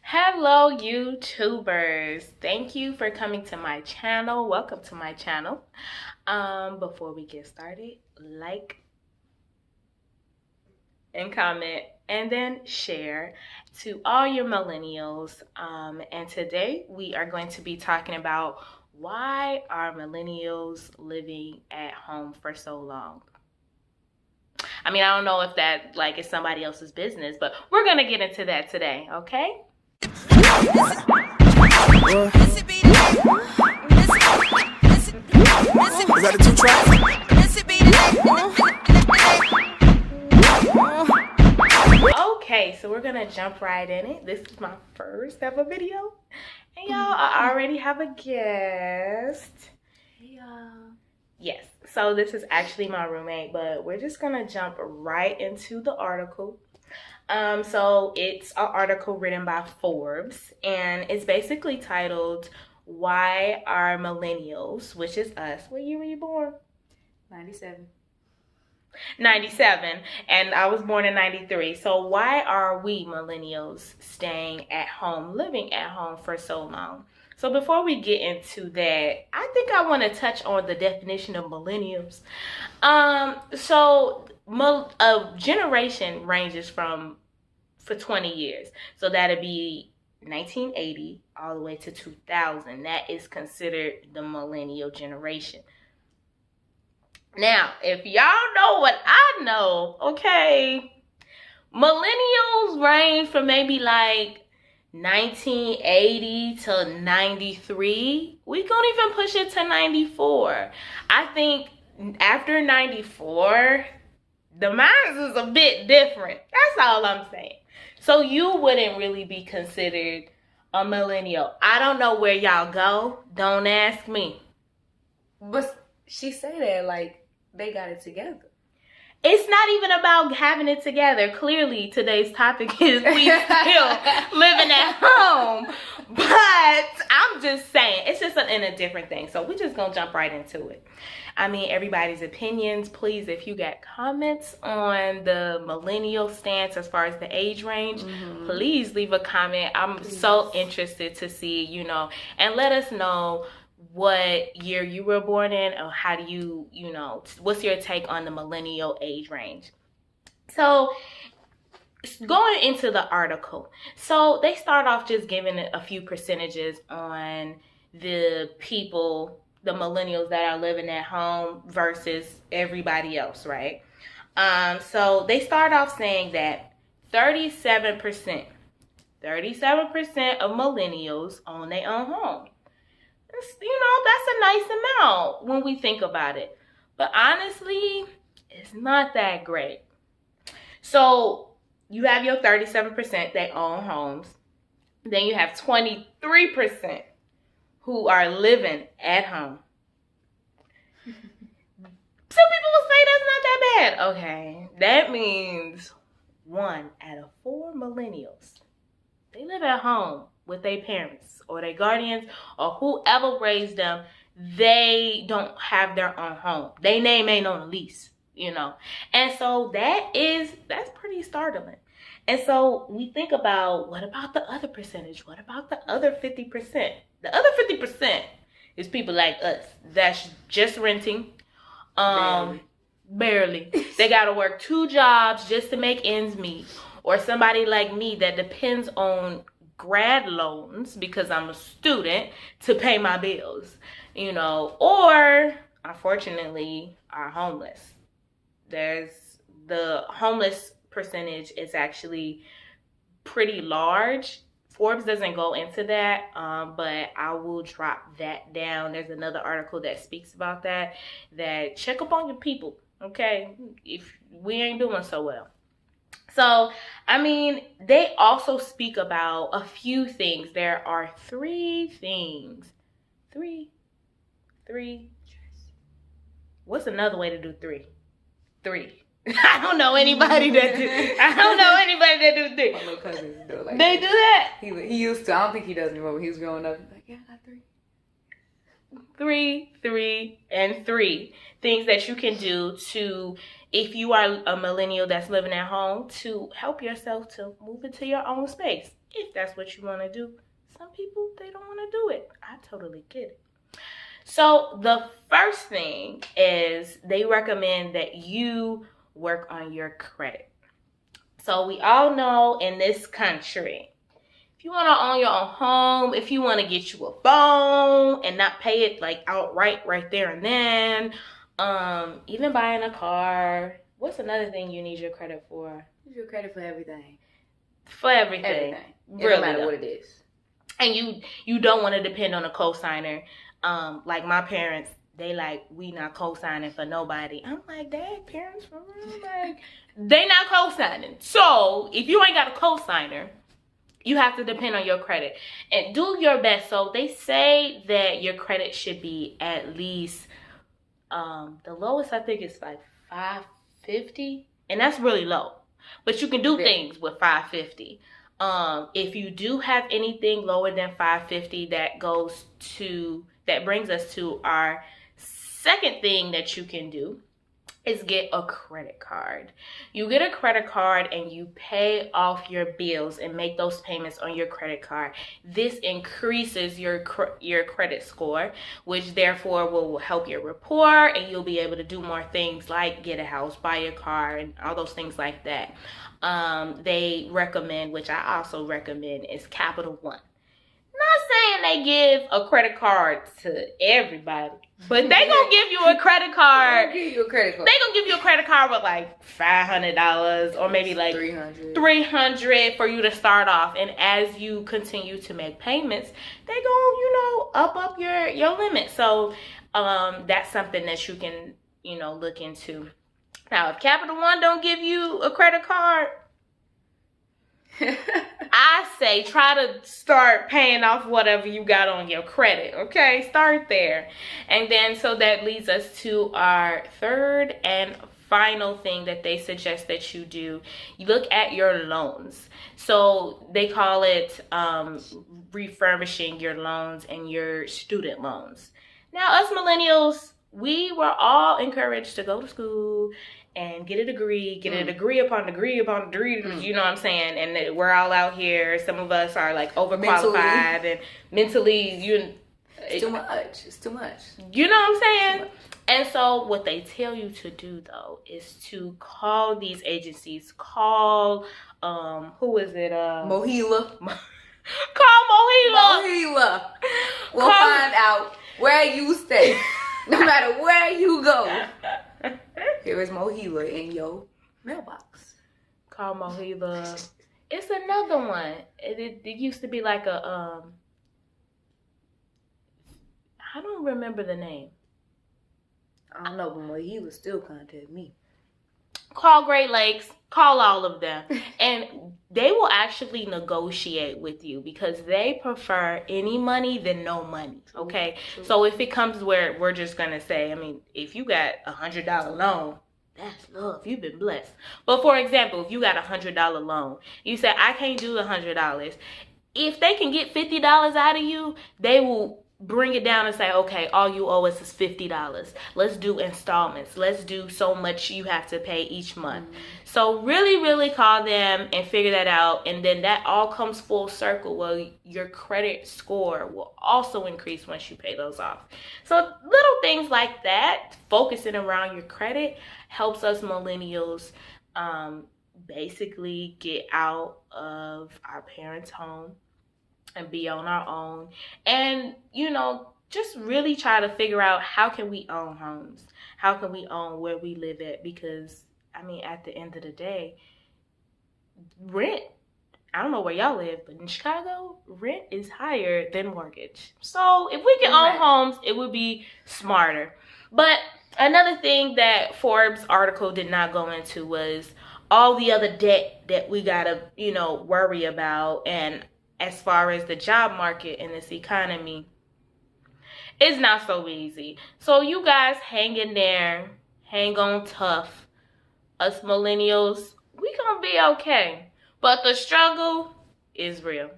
Hello, YouTubers. Thank you for coming to my channel. Welcome to my channel. Before we get started, like and comment and then share to all your millennials. And today we are going to be talking about why are millennials living at home for so long? I mean, I don't know if that is somebody else's business, but we're going to get into that today, okay? Is that a 2-track? Okay, so we're gonna jump right in it. This is my first ever video. And y'all, I already have a guest. Hey y'all. Yes, so this is actually my roommate, but we're just gonna jump right into the article. So it's an article written by Forbes, and it's basically titled, "Why Are Millennials," which is us. What year were you born? 97. 97, and I was born in 93. So why are we millennials staying at home, living at home for so long? So before we get into that, I think I want to touch on the definition of millennials. So a generation ranges for 20 years. So that'd be 1980 all the way to 2000. That is considered the millennial generation. Now, if y'all know what I know, okay, millennials range from maybe like 1980 to 93. We can't even push it to 94. I think after 94, the minds is a bit different. That's all I'm saying. So you wouldn't really be considered a millennial. I don't know where y'all go. Don't ask me. But she say that like they got it together. It's not even about having it together. Clearly, today's topic is we still living at home. But I'm just saying, it's just in a different thing. So we're just going to jump right into it. I mean, everybody's opinions. Please, if you got comments on the millennial stance as far as the age range, please leave a comment. I'm so interested to see, and let us know what year you were born in, or how do you, what's your take on the millennial age range? So going into the article, so they start off just giving a few percentages on the people, the millennials that are living at home versus everybody else, right? So they start off saying that 37% of millennials own their own home. That's a nice amount when we think about it. But honestly, it's not that great. So you have your 37% that own homes. Then you have 23% who are living at home. Some people will say that's not that bad. Okay, that means 1 out of 4 millennials, they live at home with their parents or their guardians or whoever raised them. They don't have their own home. Their name ain't on the lease, And so that's pretty startling. And so we think about, what about the other percentage? What about the other 50%? The other 50% is people like us that's just renting. Barely. They got to work 2 jobs just to make ends meet. Or somebody like me that depends on grad loans because I'm a student to pay my bills, or unfortunately are homeless. The homeless percentage is actually pretty large. Forbes doesn't go into that, but I will drop that down. There's another article that speaks about that check up on your people, okay, if we ain't doing so well. So, I mean, they also speak about a few things. There are 3 things. Three. What's another way to do 3? 3. I don't know anybody that do 3. My little cousins do it like They that. do that? He used to. I don't think he does anymore. When he was growing up, he's like, yeah, I got 3. 3, and 3 things that you can do to, if you are a millennial that's living at home, to help yourself to move into your own space. if that's what you want to do. Some people, they don't want to do it. I totally get it. So the first thing is they recommend that you work on your credit. So we all know in this country, if you want to own your own home, if you want to get you a phone and not pay it like outright right there and then, even buying a car. What's another thing you need your credit for? You need your credit for everything. For everything. Really, no matter what it is. And you don't want to depend on a cosigner. Like my parents, they like, we not co-signing for nobody. I'm like, dang, parents, for real? Like, they not co-signing. So if you ain't got a co-signer, you have to depend on your credit and do your best. So they say that your credit should be at least, the lowest I think is like 550, and that's really low. But you can do things with 550. If you do have anything lower than 550, that brings us to our second thing that you can do is get a credit card. You get a credit card and you pay off your bills and make those payments on your credit card. This increases your credit score, which therefore will help your rapport, and you'll be able to do more things like get a house, buy a car, and all those things like that. They recommend, which I also recommend, is Capital One. Not saying they give a credit card to everybody, but they gonna give you a credit card. They gonna give you a credit card with like $500 or maybe like $300 for you to start off. And as you continue to make payments, they gonna, up your limit. So that's something that you can, look into. Now, if Capital One don't give you a credit card, I say try to start paying off whatever you got on your credit, okay? Start there. And then, so that leads us to our third and final thing that they suggest that you do. You look at your loans. So they call it refurbishing your loans and your student loans. Now, us millennials, we were all encouraged to go to school and get a degree upon degree upon degree, you know what I'm saying? And we're all out here. Some of us are like overqualified and mentally, it's too much. You know what I'm saying? And so what they tell you to do though is to call these agencies. Call, who is it? Mohila. Call Mohila. We'll find out where you stay. No matter where you go. Here is Mohila in your mailbox. Call Mohila. It's another one. It used to be like a I don't remember the name. I don't know, but Mohila still contact me. Call Great Lakes. Call all of them. And they will actually negotiate with you because they prefer any money than no money. Okay? True. So if it comes where we're just going to say, if you got $100 loan, that's love. You've been blessed. But for example, if you got $100 loan, you say, I can't do the $100. If they can get $50 out of you, they will bring it down and say, okay, all you owe us is $50. Let's do installments. Let's do so much you have to pay each month. So really, really call them and figure that out. And then that all comes full circle. Well, your credit score will also increase once you pay those off. So little things like that, focusing around your credit, helps us millennials basically get out of our parents' home and be on our own, and just really try to figure out how can we own homes, how can we own where we live at, because at the end of the day, rent, I don't know where y'all live, but in Chicago, rent is higher than mortgage. So if we can own homes, it would be smarter. But another thing that Forbes article did not go into was all the other debt that we gotta worry about. And as far as the job market in this economy, it's not so easy. So you guys hang in there, hang on tough. Us millennials, we gonna be okay. But the struggle is real.